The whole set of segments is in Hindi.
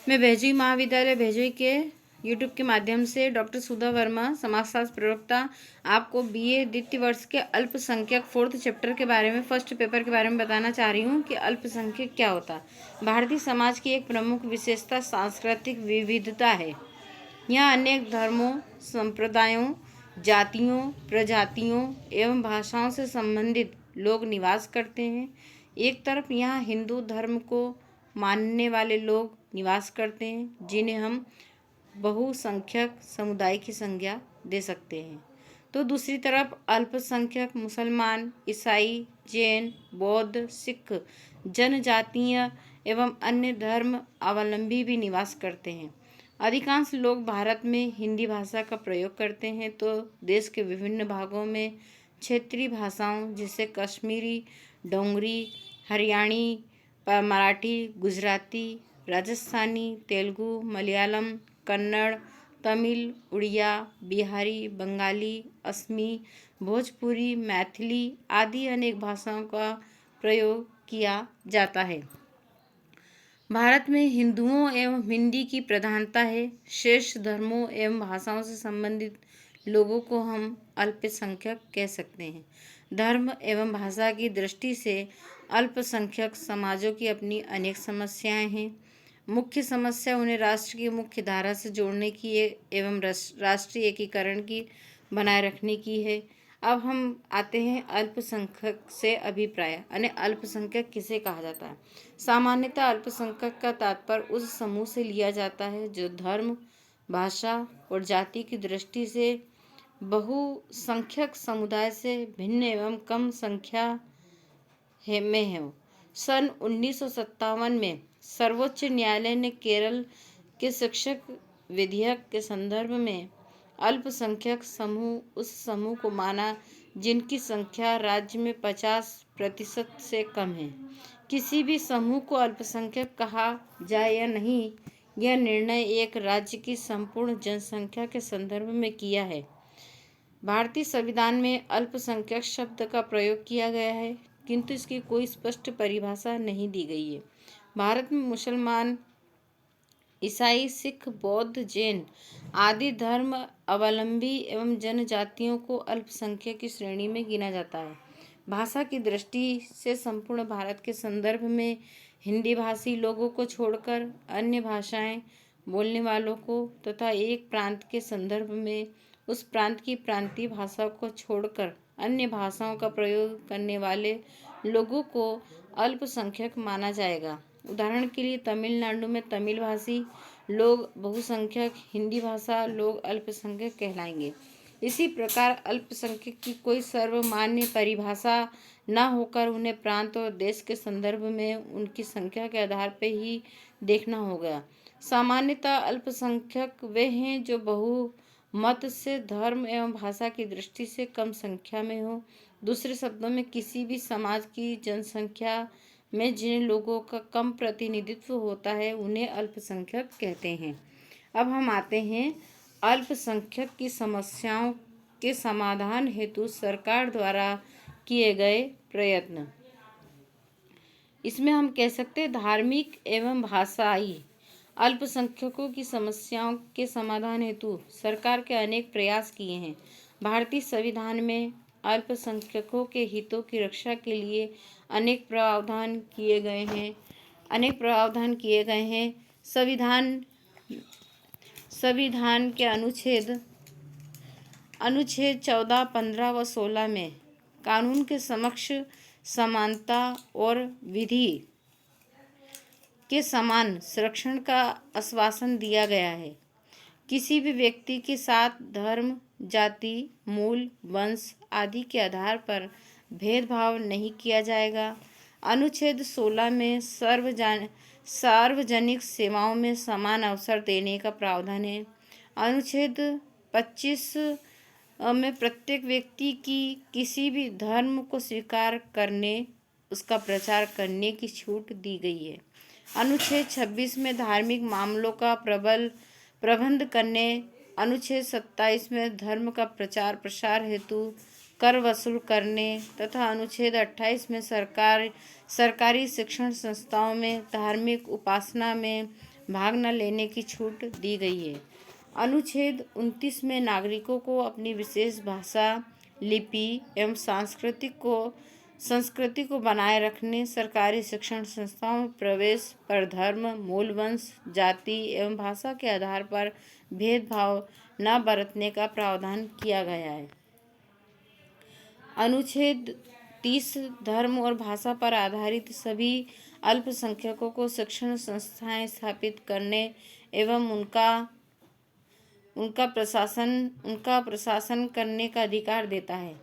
मैं भैजई महाविद्यालय भैजई के यूट्यूब के माध्यम से डॉक्टर सुधा वर्मा, समाजशास्त्र प्रवक्ता, आपको बीए द्वितीय वर्ष के अल्पसंख्यक फोर्थ चैप्टर के बारे में, फर्स्ट पेपर के बारे में बताना चाह रही हूँ कि अल्पसंख्यक क्या होता है। भारतीय समाज की एक प्रमुख विशेषता सांस्कृतिक विविधता है। यहाँ अनेक धर्मों, संप्रदायों, जातियों, प्रजातियों एवं भाषाओं से संबंधित लोग निवास करते हैं। एक तरफ यहाँ हिंदू धर्म को मानने वाले लोग निवास करते हैं, जिन्हें हम बहुसंख्यक समुदाय की संज्ञा दे सकते हैं, तो दूसरी तरफ अल्पसंख्यक मुसलमान, ईसाई, जैन, बौद्ध, सिख, जनजातीय एवं अन्य धर्म अवलंबी भी निवास करते हैं। अधिकांश लोग भारत में हिंदी भाषा का प्रयोग करते हैं, तो देश के विभिन्न भागों में क्षेत्रीय भाषाओं जैसे कश्मीरी, डोंगरी, हरियाणी, मराठी, गुजराती, राजस्थानी, तेलुगु, मलयालम, कन्नड़, तमिल, उड़िया, बिहारी, बंगाली, असमी, भोजपुरी, मैथिली आदि अनेक भाषाओं का प्रयोग किया जाता है। भारत में हिंदुओं एवं हिंदी की प्रधानता है। शेष धर्मों एवं भाषाओं से संबंधित लोगों को हम अल्पसंख्यक कह सकते हैं। धर्म एवं भाषा की दृष्टि से अल्पसंख्यक समाजों की अपनी अनेक समस्याएं हैं। मुख्य समस्या उन्हें राष्ट्र की मुख्य धारा से जोड़ने की एवं राष्ट्रीय एकीकरण की बनाए रखने की है। अब हम आते हैं अल्पसंख्यक से अभिप्राय, यानी अल्पसंख्यक किसे कहा जाता है। सामान्यतः अल्पसंख्यक का तात्पर्य उस समूह से लिया जाता है जो धर्म, भाषा और जाति की दृष्टि से बहुसंख्यक समुदाय से भिन्न एवं कम संख्या में है। सन 1957 में सर्वोच्च न्यायालय ने केरल के शिक्षक विधेयक के संदर्भ में अल्पसंख्यक समूह उस समूह को माना जिनकी संख्या राज्य में 50% से कम है। किसी भी समूह को अल्पसंख्यक कहा जाए या नहीं, यह निर्णय एक राज्य की संपूर्ण जनसंख्या के संदर्भ में किया है। भारतीय संविधान में अल्पसंख्यक शब्द का प्रयोग किया गया है, किंतु इसकी कोई स्पष्ट परिभाषा नहीं दी गई है। भारत में मुसलमान, ईसाई, सिख, बौद्ध, जैन आदि धर्म अवलंबी एवं जनजातियों को अल्पसंख्यक की श्रेणी में गिना जाता है। भाषा की दृष्टि से संपूर्ण भारत के संदर्भ में हिंदी भाषी लोगों को छोड़कर अन्य भाषाएं बोलने वालों को तथा एक प्रांत के संदर्भ में उस प्रांत की प्रांतीय भाषा को छोड़कर अन्य भाषाओं का प्रयोग करने वाले लोगों को अल्पसंख्यक माना जाएगा। उदाहरण के लिए तमिलनाडु में तमिल भाषी लोग बहुसंख्यक, हिंदी भाषा लोग अल्पसंख्यक कहलाएंगे। इसी प्रकार अल्पसंख्यक की कोई सर्वमान्य परिभाषा न होकर उन्हें प्रांत और देश के संदर्भ में उनकी संख्या के आधार पर ही देखना होगा। सामान्यतः अल्पसंख्यक वे हैं जो बहुमत से धर्म एवं भाषा की दृष्टि से कम संख्या में हो। दूसरे शब्दों में किसी भी समाज की जनसंख्या में जिन लोगों का कम प्रतिनिधित्व होता है उन्हें अल्पसंख्यक कहते हैं। अब हम आते हैं अल्पसंख्यक की समस्याओं के समाधान हेतु सरकार द्वारा किए गए प्रयत्न। इसमें हम कह सकते हैं धार्मिक एवं भाषाई अल्पसंख्यकों की समस्याओं के समाधान हेतु सरकार के अनेक प्रयास किए हैं। भारतीय संविधान में अल्पसंख्यकों के हितों की रक्षा के लिए अनेक प्रावधान किए गए हैं। संविधान के अनुच्छेद 14, 15 व 16 में कानून के समक्ष समानता और विधि के समान संरक्षण का आश्वासन दिया गया है। किसी भी व्यक्ति के साथ धर्म, जाति, मूल, वंश आदि के आधार पर भेदभाव नहीं किया जाएगा। अनुच्छेद 16 में सार्वजनिक सेवाओं में समान अवसर देने का प्रावधान है। अनुच्छेद 25 में प्रत्येक व्यक्ति की किसी भी धर्म को स्वीकार करने, उसका प्रचार करने की छूट दी गई है। अनुच्छेद 26 में धार्मिक मामलों का प्रबंध करने, अनुच्छेद 27 में धर्म का प्रचार प्रसार हेतु कर वसूल करने तथा अनुच्छेद 28 में सरकारी शिक्षण संस्थाओं में धार्मिक उपासना में भाग न लेने की छूट दी गई है। अनुच्छेद 29 में नागरिकों को अपनी विशेष भाषा, लिपि एवं संस्कृति को बनाए रखने, सरकारी शिक्षण संस्थाओं में प्रवेश पर धर्म, मूल वंश, जाति एवं भाषा के आधार पर भेदभाव न बरतने का प्रावधान किया गया है। अनुच्छेद 30 धर्म और भाषा पर आधारित सभी अल्पसंख्यकों को शिक्षण संस्थाएं स्थापित करने एवं उनका प्रशासन करने का अधिकार देता है।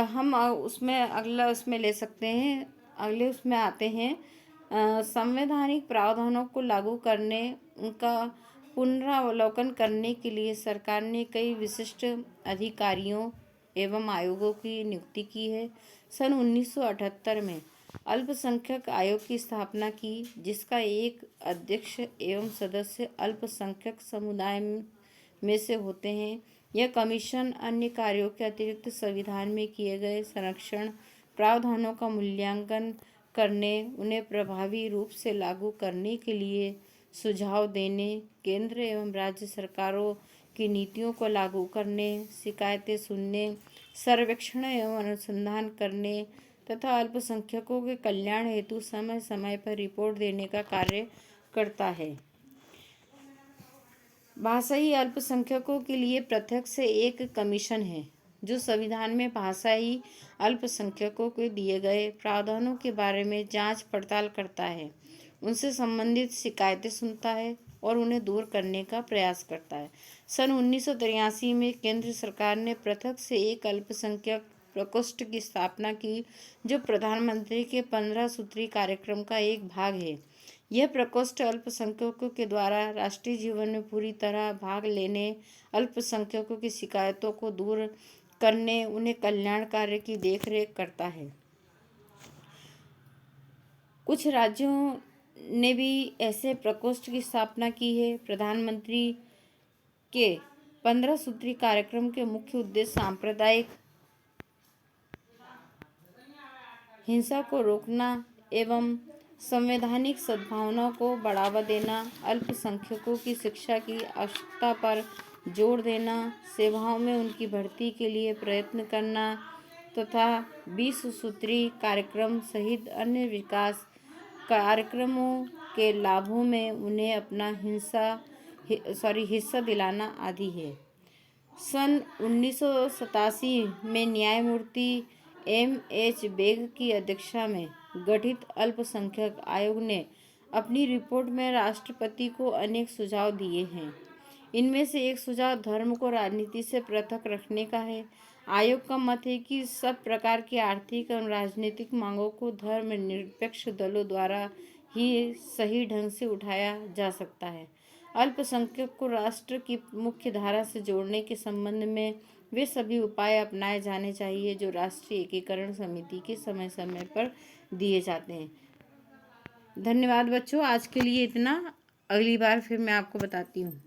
हम उसमें अगला उसमें ले सकते हैं, अगले उसमें आते हैं। संवैधानिक प्रावधानों को लागू करने, उनका पुनरावलोकन करने के लिए सरकार ने कई विशिष्ट अधिकारियों एवं आयोगों की नियुक्ति की है। सन 1978 में अल्पसंख्यक आयोग की स्थापना की, जिसका एक अध्यक्ष एवं सदस्य अल्पसंख्यक समुदाय में से होते हैं। यह कमीशन अन्य कार्यों के अतिरिक्त संविधान में किए गए संरक्षण प्रावधानों का मूल्यांकन करने, उन्हें प्रभावी रूप से लागू करने के लिए सुझाव देने, केंद्र एवं राज्य सरकारों की नीतियों को लागू करने, शिकायतें सुनने, सर्वेक्षण एवं अनुसंधान करने तथा अल्पसंख्यकों के कल्याण हेतु समय समय पर रिपोर्ट देने का कार्य करता है। भाषाई अल्पसंख्यकों के लिए पृथक से एक कमीशन है, जो संविधान में भाषाई अल्पसंख्यकों को दिए गए प्रावधानों के बारे में जांच पड़ताल करता है, उनसे संबंधित शिकायतें सुनता है और उन्हें दूर करने का प्रयास करता है। सन 1983 में केंद्र सरकार ने पृथक से एक अल्पसंख्यक प्रकोष्ठ की स्थापना की, जो प्रधानमंत्री के 15 सूत्री कार्यक्रम का एक भाग है। यह प्रकोष्ठ अल्पसंख्यकों के द्वारा राष्ट्रीय जीवन में पूरी तरह भाग लेने, अल्पसंख्यकों की शिकायतों को दूर करने, उन्हें कल्याण कार्य की देखरेख करता है। कुछ राज्यों ने भी ऐसे प्रकोष्ठ की स्थापना की है। प्रधानमंत्री के 15 सूत्री कार्यक्रम के मुख्य उद्देश्य सांप्रदायिक हिंसा को रोकना एवं संवैधानिक सद्भावना को बढ़ावा देना, अल्पसंख्यकों की शिक्षा की आवश्यकता पर जोर देना, सेवाओं में उनकी भर्ती के लिए प्रयत्न करना तथा 20 सूत्री कार्यक्रम सहित अन्य विकास कार्यक्रमों के लाभों में उन्हें अपना हिस्सा दिलाना आदि है। सन 1987 में न्यायमूर्ति M.H. बेग की अध्यक्षता में गठित अल्पसंख्यक आयोग ने अपनी रिपोर्ट में राष्ट्रपति को अनेक सुझाव दिए हैं। इनमें से एक सुझाव धर्म को राजनीति से पृथक रखने का है। आयोग का मत है कि सब प्रकार की आर्थिक एवं राजनीतिक मांगों को धर्मनिरपेक्ष दलों द्वारा ही सही ढंग से उठाया जा सकता है। अल्पसंख्यक को राष्ट्र की मुख्य धारा से जोड़ने के संबंध में वे सभी उपाय अपनाए जाने चाहिए जो राष्ट्रीय एकीकरण समिति के समय समय पर दिए जाते हैं। धन्यवाद बच्चों, आज के लिए इतना। अगली बार फिर मैं आपको बताती हूँ।